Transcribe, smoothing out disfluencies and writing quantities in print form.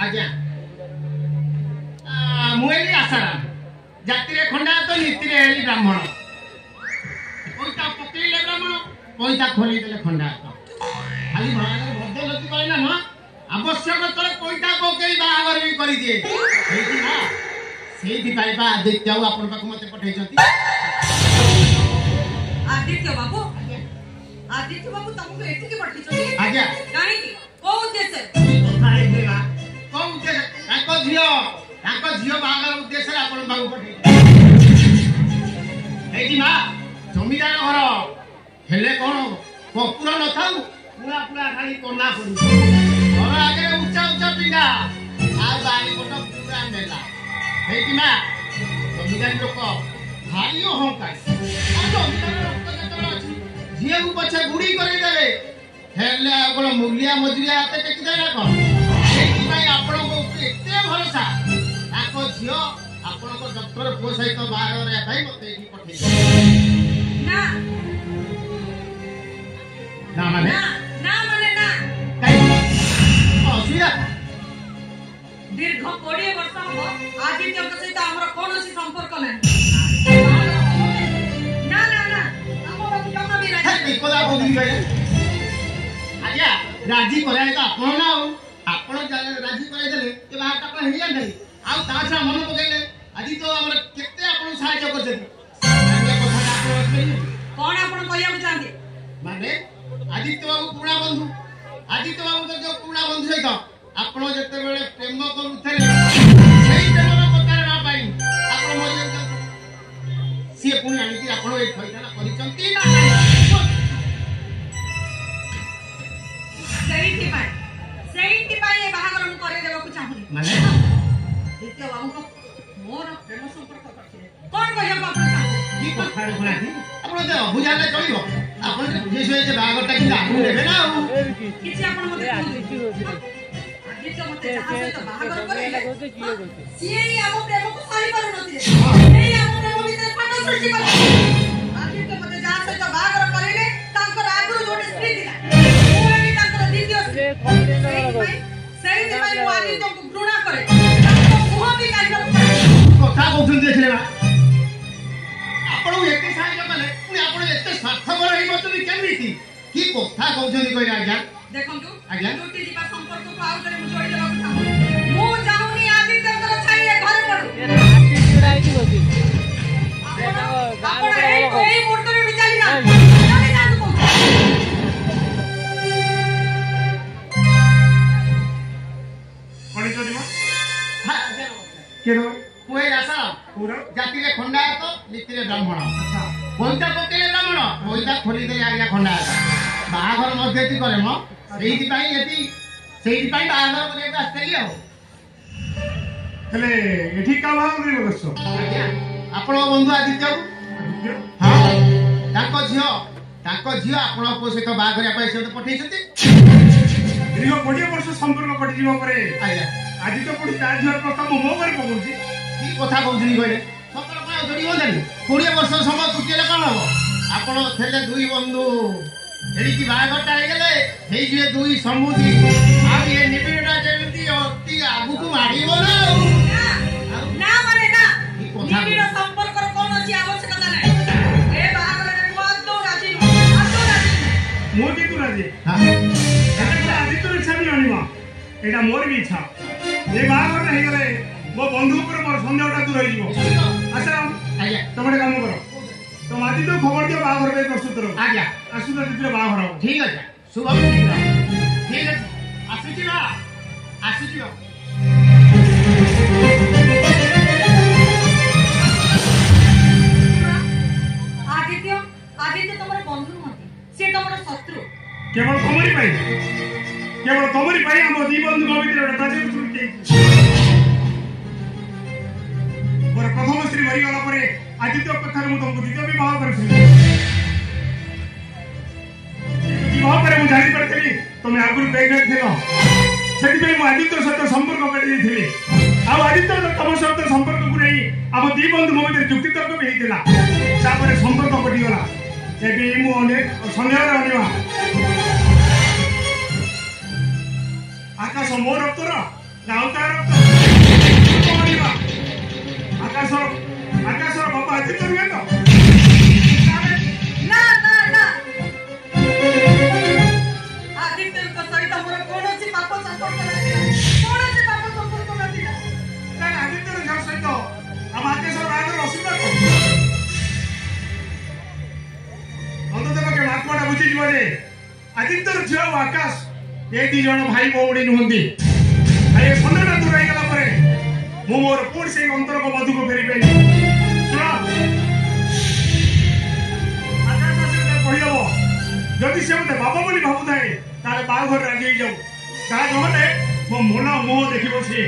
आज्ञा मुएली आसाराम जाति रे खंडा तो नीति रे हेली ब्राह्मण पैसा पकेले ब्राह्मण पैसा खोली देले खंडा खाली भागर भद्रलोकी कहला न आवश्यक तले पैसा पकेई बाहागर भी करि दिए सेठी ना सेठी पाइबा आदित्य आपन पाक मते पठै छथि आदित्य बाबू तुमको एठी के पठै छथि आज्ञा काहे की को उद्देश्य भाई देवा को उद्देश्य ताको झियो बाहागर उद्देश्य आपन पाक पठै एठी ना जमीदार घर हेले कोन कपूर न थाउ पूरा पूरा खाली कोना पड़ी घर आगे उच्चा उच्चा पिंडा आ बारी कोट पूरा नेला एठी ना जमीदार लोक भारी अहंकार आ जमीदार लोक केतरा अछि झियो को पछे गुडी करि देले हेले कोन मूलिया मजरिया हाते टेकी देला कोन एठी भाई आपन को एते भरोसा ताको झियो आपन को डॉक्टर को सहित बाहर रे भाई मते एठी पठे ना ना माने ना माने ना काई असुविधा दीर्घ 20 वर्ष हो आदित्य के सहित हमर कोनोसी संपर्क नै ना ना ना हमर जमा भी राजी है कोला बोली गए आज्ञा राजी कराय तो आपण ना आपण राजी कराय देले ए बात आपण हेया नहीं आ ताछा मन पकेले आदि तो हमर केते आपण सहायता करछथि सामान्य कथा आपण कहले कोन आपण कहया चाहते माने आदित्य बाबू पुणा बंधु आदित्य बाबू जो पुणा बंधु सहित आपण जते बेले प्रेम करूथले सेही प्रेमर कथा ना पाई आपण मोर से पुणी आनी कि आपण एक फैसला करिसंती ना सेही पाई ए बाहागर हम करे देबा को चाहू माने आदित्य बाबू को मोर प्रेम संपर्क करथिले कोन कहया आपण चाहू की कथा रे कोना आपण जे बुझाले चलिबो आपण जे बुझे जे बाहागरटा कि आपन देबे ना किछि आपण मते आदित्य मते चाहसे तो बाहागर करे सिए हम प्रेम को सही करू नथिले एई हम प्रेम भीतर फाटा सृष्टि कर आदित्य मते चाहसे तो बाहागर करेले तांकर आगुरु जोटे स्त्री दिला ओएनी तांकर द्वितीय सही दिमाग मु आदित्य को घृणा करे तांको मुह भी काढलो कथा कहउछन देखले बा आपण एते सहायता कले पुनी आपण एते स्वार्थपर हेइ बचनी केमिति की कथा कहउछन कइरा आज्ञा देखंतु आज्ञा टूटी जीवा संपर्क को आउतरे मु जोडी देबा चाहू मु चाहूनी आदित्य कर छाई ए घर पडू राइटी बसी आपण एई मुहूर्त रे विचारी ना जाने जानु को कोनी जोडीमा हां केरो कोई आसा पूरा जाति रे खंडा तो नीति रे ब्राह्मण अच्छा कोइता पकेले ब्राह्मण कोइता खोली दे आज्ञा खंडा बाहागर मध्ये ती करे म सेही पई एती सेही पई बाहागर करे आस्तेली हो हेले एठी का बाहागर करे बसो आज्ञा आपण बंधु आदित्य हां ताको झियो आपण को सहित बाहागर पई से पठै छथि दीर्घ 20 वर्ष संपर्क कटि जीवा परे आज्ञा आदि तो पुडी ता झियो प्रथम मो करे पकोछि की कथा कहउछनी कहले संपर्क पा जोडी हो जानी 20 वर्ष समय तुकेले कोन हो आपण थेले दुई बंधु एडी की बाहागरटा हे गेले हेई जे दुई समुद्री आ ये निबिडा जेमती अति आगु को मारिबो ना ना माने ना निबिड संपर्क कर कोन अछि आवश्यकता नै ए बाहागर रे मत राजी मो की तू राजी हां एटा आदि तो इच्छा भी अनिमा एटा मोर भी इच्छा ए बाहागर हे गेले मो बंधु ऊपर मोर संदेहटा दूर होई जीवो अच्छा आज्ञा तमरे काम करो तो आदि तो खबर दियो बाहागर पे प्रस्तुत करो आज्ञा आसु तो दिले बाहागर हो ठीक है शुभ ठीक है आसुची बा आदित्य तमरे बंधु नहति से तमरे शत्रु केवल तमरी पाई हम दी बंधु को भीतर एटा ताजे सुनते मोर प्रथम श्री मरी गला परे आदित्य कथा मु तुमको द्वितीय विवाह करथि विवाह करे मु जानि परथि तमे आगुर प्रेग्नेंट थिलो सेति पे मु आदित्य सहित संपर्क करि दिथिली आ आदित्य तम सहित संपर्क को नै हम दी बंधु मो भीतर जुक्ति तर्क भी हेतिला तापर संपर्क कटि गला एबे मु अनेक संदेह अनिवा आकाश मोर उत्तर ଗାଉତାର ଆକାଶର ବାପା ଆଦିତ୍ୟ ନୁହେଁ ତ? ନା ନା ନା ଆଦିତ୍ୟଙ୍କ ସହିତ ମୋର କୌଣସି ପାପ ସମ୍ପର୍କ ନଥିଲା। କୌଣସି ପାପ ସମ୍ପର୍କ ନଥିଲା। ତାହେଲେ ଆଦିତ୍ୟର ଝିଅ ସହିତ ଆମ ଆକାଶର ବାହାଘର ଅସୁବିଧା କଣ? ଅନ୍ତତଃ ପକ୍ଷେ ଆତ୍ମାଟା ବୁଝିଯିବ ଯେ ଆଦିତ୍ୟର ଝିଅ ଆଉ ଆକାଶ ଏ ଦି ଜଣ ଭାଇ ଭଉଣୀ ନୁହନ୍ତି। ଆଉ ଏ ସନ୍ଦେହଟା ଦୂର ହେଇଗଲା ପରେ ମୁଁ ମୋର ପୁଣି ସେଇ ଅନ୍ତରଙ୍କ ମଧୁକୁ ଫେରିପାରିବି। ଶୁଣ ଆକାଶ ଆସିଲେ କହିଦବ ଯଦି ସେ ମତେ ବାବା ବୋଲି ଭାବୁଥାଏ ତାହେଲେ ବାହାଘର ରାଜି ହେଇଯାଉ। ତାହା ନହେଲେ ମୋ ମନ ମୁହଁ ଦେଖିବ ସିଏ।